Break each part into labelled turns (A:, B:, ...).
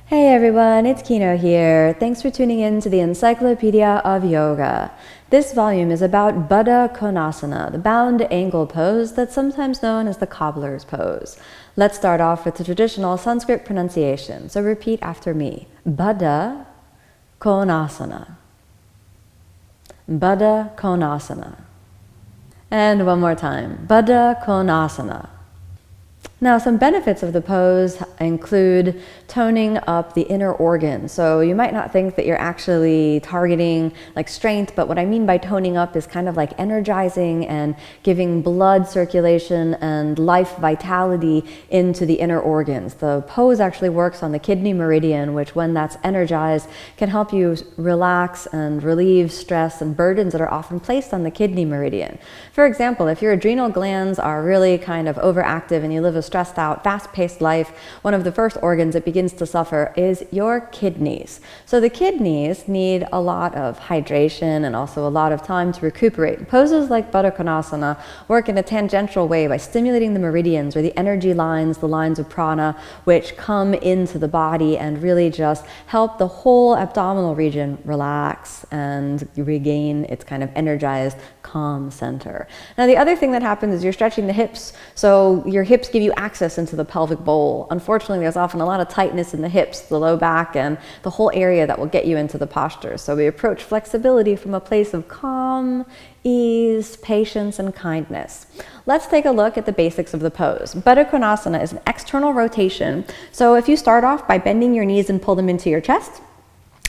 A: Hey everyone, it's Kino here. Thanks for tuning in to the Encyclopedia of Yoga. This volume is about Baddha Konasana, the bound angle pose that's sometimes known as the Cobbler's pose. Let's start off with the traditional Sanskrit pronunciation, so repeat after me. Baddha Konasana. Baddha Konasana. And one more time. Baddha Konasana. Now, some benefits of the pose include toning up the inner organs. So you might not think that you're actually targeting like strength, but what I mean by toning up is kind of like energizing and giving blood circulation and life vitality into the inner organs. The pose actually works on the kidney meridian, which when that's energized can help you relax and relieve stress and burdens that are often placed on the kidney meridian. For example, if your adrenal glands are really kind of overactive and you live a stressed out, fast-paced life, one of the first organs that begins to suffer is your kidneys. So the kidneys need a lot of hydration and also a lot of time to recuperate. Poses like Baddha Konasana work in a tangential way by stimulating the meridians or the energy lines, the lines of prana, which come into the body and really just help the whole abdominal region relax and regain its kind of energized, calm center. Now the other thing that happens is you're stretching the hips, so your hips give you access into the pelvic bowl. Unfortunately, there's often a lot of tightness in the hips, the low back, and the whole area that will get you into the posture. So we approach flexibility from a place of calm, ease, patience, and kindness. Let's take a look at the basics of the pose. Baddha Konasana is an external rotation. So if you start off by bending your knees and pull them into your chest,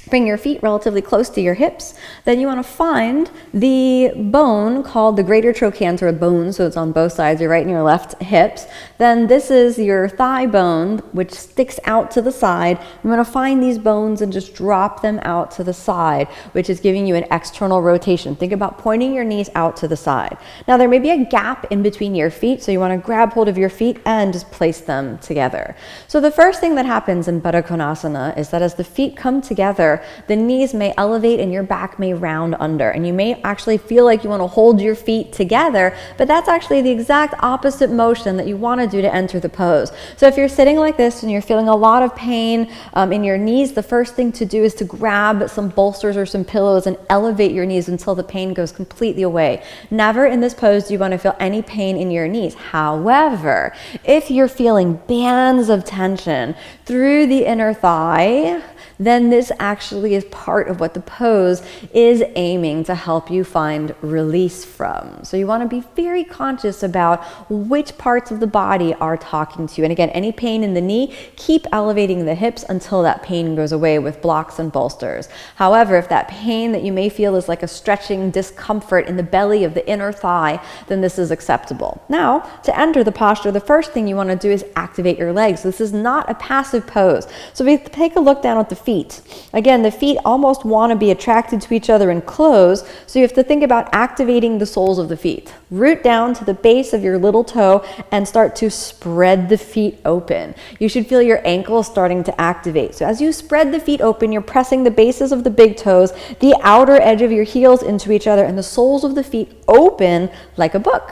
A: bring your feet relatively close to your hips. Then you want to find the bone called the greater trochanter bone, so it's on both sides, your right and your left hips. Then this is your thigh bone, which sticks out to the side. You want to find these bones and just drop them out to the side, which is giving you an external rotation. Think about pointing your knees out to the side. Now there may be a gap in between your feet, so you want to grab hold of your feet and just place them together. So the first thing that happens in Baddha Konasana is that as the feet come together, the knees may elevate and your back may round under, and you may actually feel like you want to hold your feet together, but that's actually the exact opposite motion that you want to do to enter the pose. So if you're sitting like this and you're feeling a lot of pain in your knees, the first thing to do is to grab some bolsters or some pillows and elevate your knees until the pain goes completely away. Never in this pose do you want to feel any pain in your knees. However, if you're feeling bands of tension through the inner thigh, then this actually is part of what the pose is aiming to help you find release from. So you want to be very conscious about which parts of the body are talking to you. And again, any pain in the knee, keep elevating the hips until that pain goes away with blocks and bolsters. However, if that pain that you may feel is like a stretching discomfort in the belly of the inner thigh, then this is acceptable. Now, to enter the posture, the first thing you want to do is activate your legs. This is not a passive pose. So we take a look down at the feet. Again, the feet almost want to be attracted to each other and close, so you have to think about activating the soles of the feet. Root down to the base of your little toe and start to spread the feet open. You should feel your ankles starting to activate. So as you spread the feet open, you're pressing the bases of the big toes, the outer edge of your heels into each other, and the soles of the feet open like a book.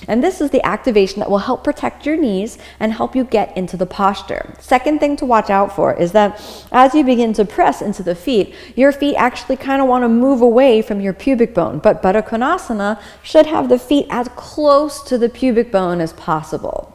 A: And this is the activation that will help protect your knees and help you get into the posture. Second thing to watch out for is that as you begin to press into the feet, your feet actually kind of want to move away from your pubic bone, but Baddha Konasana should have the feet as close to the pubic bone as possible.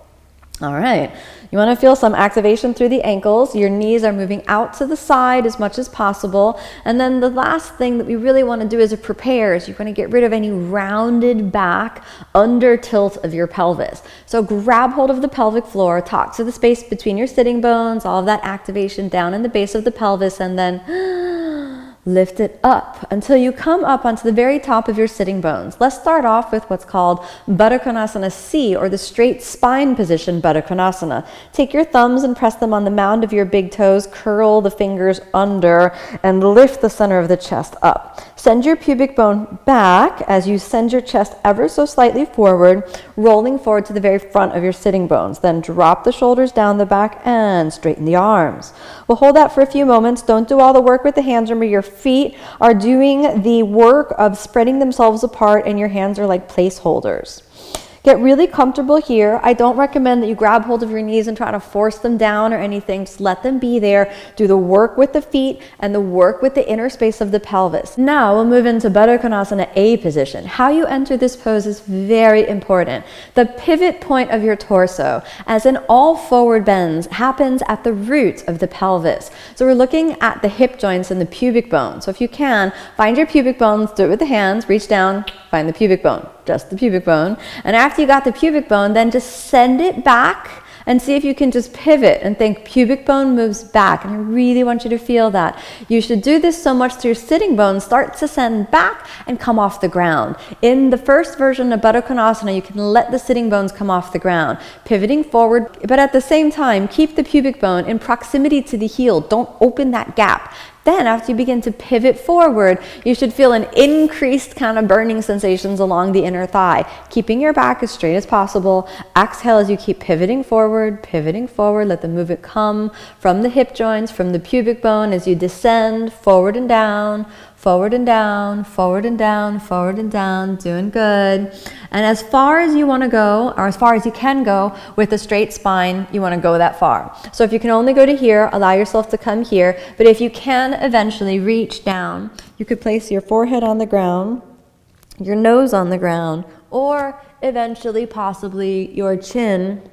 A: All right, you want to feel some activation through the ankles. Your knees are moving out to the side as much as possible. And then the last thing that we really want to do as a prepare is you're going to get rid of any rounded back under tilt of your pelvis. So grab hold of the pelvic floor, talk to the space between your sitting bones, all of that activation down in the base of the pelvis, and then lift it up until you come up onto the very top of your sitting bones. Let's start off with what's called Baddha Konasana C, or the straight spine position Baddha Konasana. Take your thumbs and press them on the mound of your big toes, curl the fingers under, and lift the center of the chest up. Send your pubic bone back as you send your chest ever so slightly forward, rolling forward to the very front of your sitting bones. Then drop the shoulders down the back and straighten the arms. We'll hold that for a few moments. Don't do all the work with the hands. Remember, your feet are doing the work of spreading themselves apart and your hands are like placeholders. Get really comfortable here. I don't recommend that you grab hold of your knees and try to force them down or anything. Just let them be there. Do the work with the feet and the work with the inner space of the pelvis. Now we'll move into Baddha Konasana A position. How you enter this pose is very important. The pivot point of your torso, as in all forward bends, happens at the root of the pelvis. So we're looking at the hip joints and the pubic bone. So if you can, find your pubic bones, do it with the hands, reach down, find the pubic bone, just the pubic bone. And after you got the pubic bone, then just send it back and see if you can just pivot and think pubic bone moves back. And I really want you to feel that. You should do this so much that your sitting bones start to send back and come off the ground. In the first version of Baddha Konasana, you can let the sitting bones come off the ground, pivoting forward, but at the same time, keep the pubic bone in proximity to the heel. Don't open that gap. Then after you begin to pivot forward, you should feel an increased kind of burning sensations along the inner thigh, keeping your back as straight as possible. Exhale as you keep pivoting forward, let the movement come from the hip joints, from the pubic bone as you descend forward and down, forward and down, forward and down, forward and down, doing good. And as far as you want to go, or as far as you can go with a straight spine, you want to go that far. So if you can only go to here, allow yourself to come here. But if you can eventually reach down, you could place your forehead on the ground, your nose on the ground, or eventually possibly your chin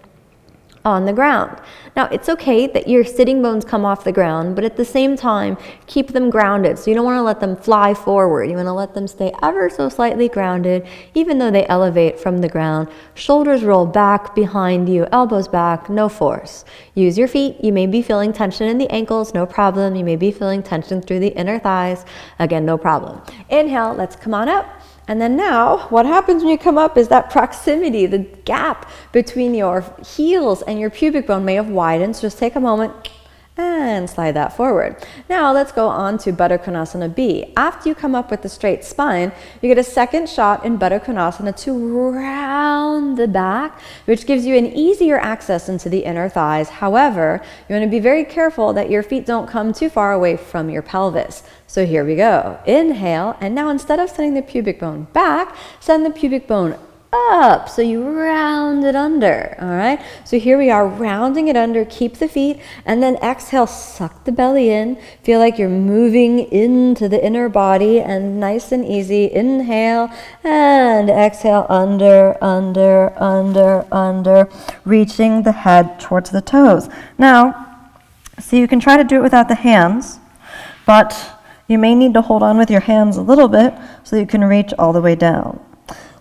A: on the ground. Now, it's okay that your sitting bones come off the ground, but at the same time, keep them grounded. So you don't want to let them fly forward. You want to let them stay ever so slightly grounded, even though they elevate from the ground. Shoulders roll back behind you, elbows back, no force. Use your feet. You may be feeling tension in the ankles, no problem. You may be feeling tension through the inner thighs. Again, no problem. Inhale, let's come on up. And then now, what happens when you come up is that proximity, the gap between your heels and your pubic bone may have widened. So just take a moment and slide that forward. Now let's go on to Baddha Konasana B. After you come up with the straight spine, you get a second shot in Baddha Konasana to round the back, which gives you an easier access into the inner thighs. However, you want to be very careful that your feet don't come too far away from your pelvis. So here we go. Inhale, and now instead of sending the pubic bone back, send the pubic bone up, so you round it under. All right, so here we are, rounding it under. Keep the feet, and then exhale, suck the belly in. Feel like you're moving into the inner body, and nice and easy. Inhale and exhale, under, under, under, under, reaching the head towards the toes. Now, so you can try to do it without the hands, but you may need to hold on with your hands a little bit so you can reach all the way down.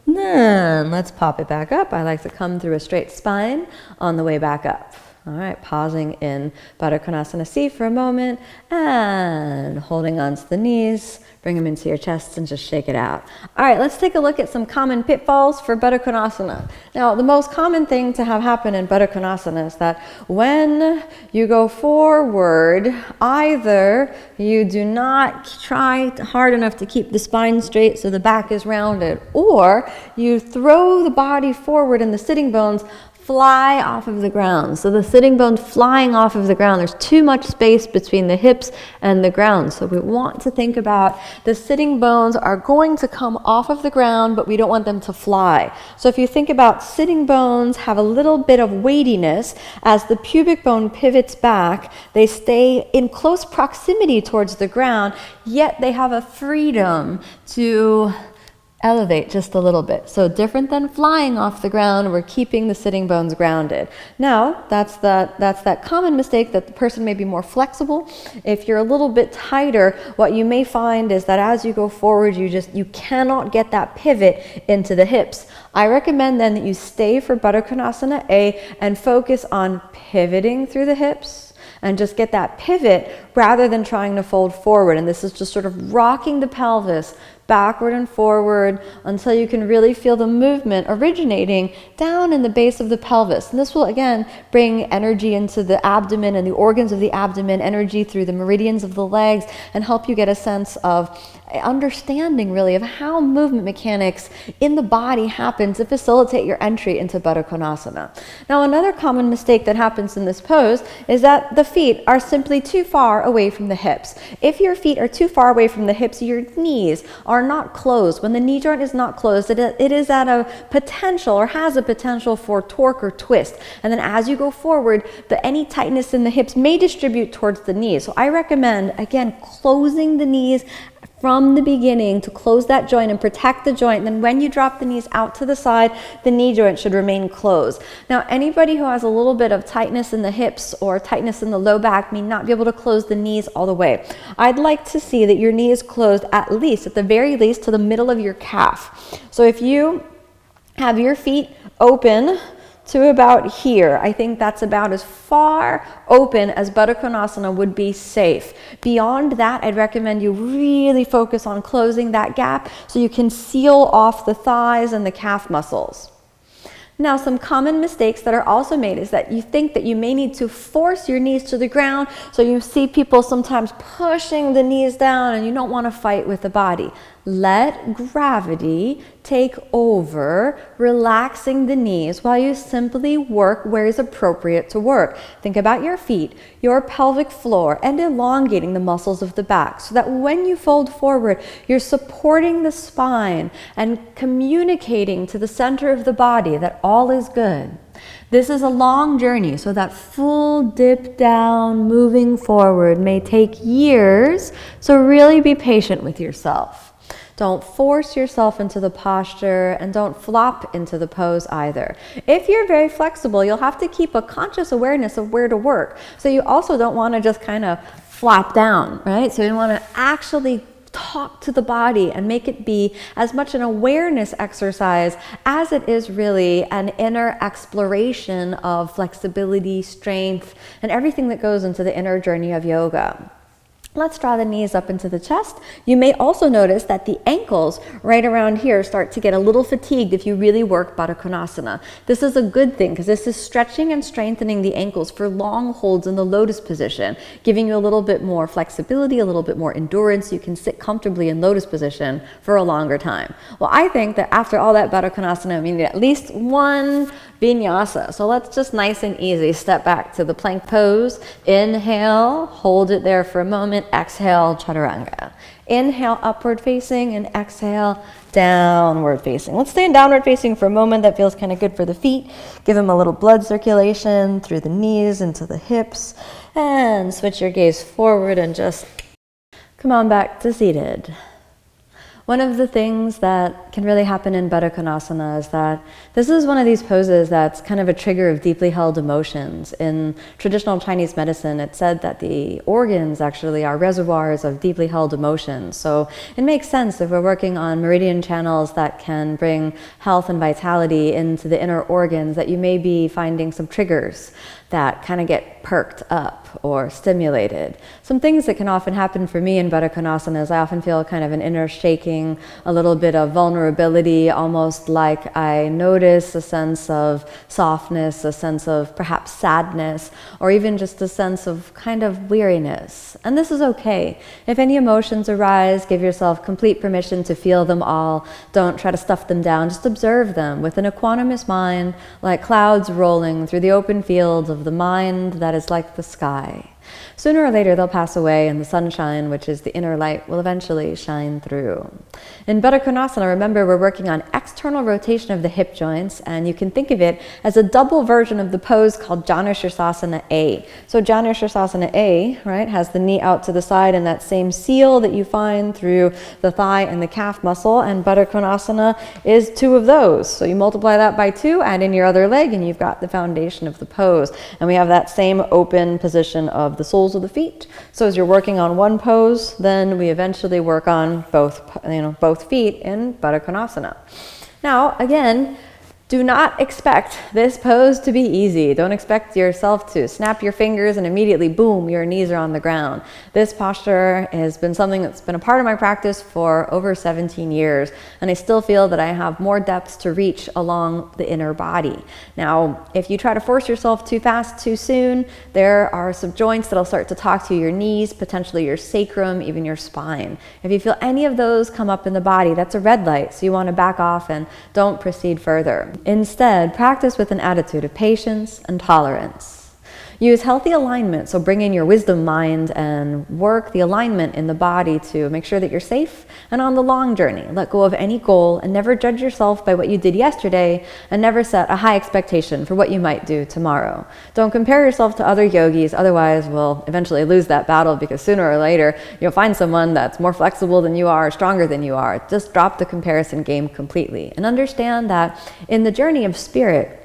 A: Then let's pop it back up. I like to come through a straight spine on the way back up. All right, pausing in Baddha Konasana C for a moment and holding on to the knees. Bring them into your chest and just shake it out. All right, let's take a look at some common pitfalls for Baddha Konasana. Now, the most common thing to have happen in Baddha Konasana is that when you go forward, either you do not try hard enough to keep the spine straight so the back is rounded, or you throw the body forward and the sitting bones fly off of the ground. So the sitting bones flying off of the ground, there's too much space between the hips and the ground. So we want to think about the sitting bones are going to come off of the ground, but we don't want them to fly. So if you think about sitting bones have a little bit of weightiness as the pubic bone pivots back, they stay in close proximity towards the ground, yet they have a freedom to elevate just a little bit. So different than flying off the ground, we're keeping the sitting bones grounded. Now, that's that common mistake that the person may be more flexible. If you're a little bit tighter, what you may find is that as you go forward, you cannot get that pivot into the hips. I recommend then that you stay for Baddha Konasana A and focus on pivoting through the hips and just get that pivot rather than trying to fold forward. And this is just sort of rocking the pelvis backward and forward until you can really feel the movement originating down in the base of the pelvis. And this will again bring energy into the abdomen and the organs of the abdomen, energy through the meridians of the legs, and help you get a sense of understanding really of how movement mechanics in the body happen to facilitate your entry into Baddha Konasana. Now, another common mistake that happens in this pose is that the feet are simply too far away from the hips. If your feet are too far away from the hips, your knees are are not closed, when the knee joint is not closed, it is at a potential or has a potential for torque or twist. And then as you go forward, any tightness in the hips may distribute towards the knees. So I recommend, again, closing the knees from the beginning to close that joint and protect the joint. And then when you drop the knees out to the side, the knee joint should remain closed. Now, anybody who has a little bit of tightness in the hips or tightness in the low back may not be able to close the knees all the way. I'd like to see that your knee is closed at the very least, to the middle of your calf. So if you have your feet open to about here, I think that's about as far open as Baddha Konasana would be safe. Beyond that, I'd recommend you really focus on closing that gap so you can seal off the thighs and the calf muscles. Now, some common mistakes that are also made is that you think that you may need to force your knees to the ground. So you see people sometimes pushing the knees down, and you don't want to fight with the body. Let gravity take over, relaxing the knees while you simply work where is appropriate to work. Think about your feet, your pelvic floor, and elongating the muscles of the back so that when you fold forward, you're supporting the spine and communicating to the center of the body that all is good. This is a long journey, so that full dip down, moving forward may take years, so really be patient with yourself. Don't force yourself into the posture, and don't flop into the pose either. If you're very flexible, you'll have to keep a conscious awareness of where to work. So you also don't want to just kind of flop down, right? So you want to actually talk to the body and make it be as much an awareness exercise as it is really an inner exploration of flexibility, strength, and everything that goes into the inner journey of yoga. Let's draw the knees up into the chest. You may also notice that the ankles right around here start to get a little fatigued if you really work Baddha Konasana. This is a good thing because this is stretching and strengthening the ankles for long holds in the lotus position, giving you a little bit more flexibility, a little bit more endurance. You can sit comfortably in lotus position for a longer time. Well, I think that after all that Baddha Konasana, we need at least one vinyasa. So let's just nice and easy step back to the plank pose. Inhale, hold it there for a moment. Exhale, chaturanga. Inhale, upward facing, and exhale, downward facing. Let's stay in downward facing for a moment. That feels kind of good for the feet. Give them a little blood circulation through the knees into the hips. And switch your gaze forward and just come on back to seated. One of the things that can really happen in Baddha Konasana is that this is one of these poses that's kind of a trigger of deeply held emotions. In traditional Chinese medicine, it's said that the organs actually are reservoirs of deeply held emotions. So it makes sense if we're working on meridian channels that can bring health and vitality into the inner organs, that you may be finding some triggers that kind of get perked up or stimulated. Some things that can often happen for me in Baddha Konasana is I often feel kind of an inner shaking, a little bit of vulnerability, almost like I notice a sense of softness, a sense of perhaps sadness, or even just a sense of kind of weariness. And this is okay. If any emotions arise, give yourself complete permission to feel them all. Don't try to stuff them down. Just observe them with an equanimous mind, like clouds rolling through the open fields of the mind that is like the sky. Sooner or later they'll pass away, and the sunshine, which is the inner light, will eventually shine through. In Baddha Konasana, remember, we're working on external rotation of the hip joints, and you can think of it as a double version of the pose called Janushirasana A. So Janushirasana A, right, has the knee out to the side and that same seal that you find through the thigh and the calf muscle, and Baddha Konasana is two of those. So you multiply that by 2, add in your other leg, and you've got the foundation of the pose. And we have that same open position of the soles of the feet. So as you're working on one pose, then we eventually work on both feet in Baddha Konasana. Now, again, do not expect this pose to be easy. Don't expect yourself to snap your fingers and immediately, boom, your knees are on the ground. This posture has been something that's been a part of my practice for over 17 years, and I still feel that I have more depths to reach along the inner body. Now, if you try to force yourself too fast, too soon, there are some joints that'll start to talk to your knees, potentially your sacrum, even your spine. If you feel any of those come up in the body, that's a red light, so you want to back off and don't proceed further. Instead, practice with an attitude of patience and tolerance. Use healthy alignment, so bring in your wisdom mind and work the alignment in the body to make sure that you're safe and on the long journey. Let go of any goal and never judge yourself by what you did yesterday, and never set a high expectation for what you might do tomorrow. Don't compare yourself to other yogis, otherwise we'll eventually lose that battle, because sooner or later you'll find someone that's more flexible than you are, stronger than you are. Just drop the comparison game completely and understand that in the journey of spirit,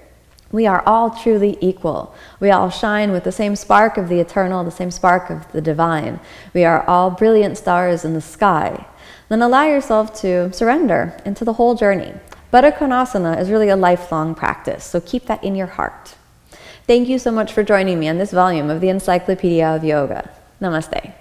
A: we are all truly equal. We all shine with the same spark of the eternal, the same spark of the divine. We are all brilliant stars in the sky. Then allow yourself to surrender into the whole journey. Baddha Konasana is really a lifelong practice, so keep that in your heart. Thank you so much for joining me on this volume of the Encyclopedia of Yoga. Namaste.